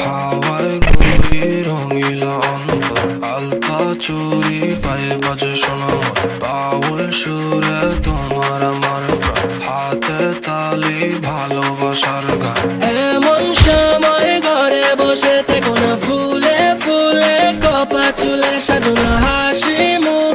হাওয়ায় ঘুরি রঙিলা অন্ধকার, আলতা চুরি পায়ে বাজে শোনা বাউল সুরে তোমার আমার প্রাণ, হাতে তালি ভালোবাসার গান। এমন সময় ঘরে বসে থেকো না, ফুলে ফুলে কপা চুলে সাজানো হাসি মুখ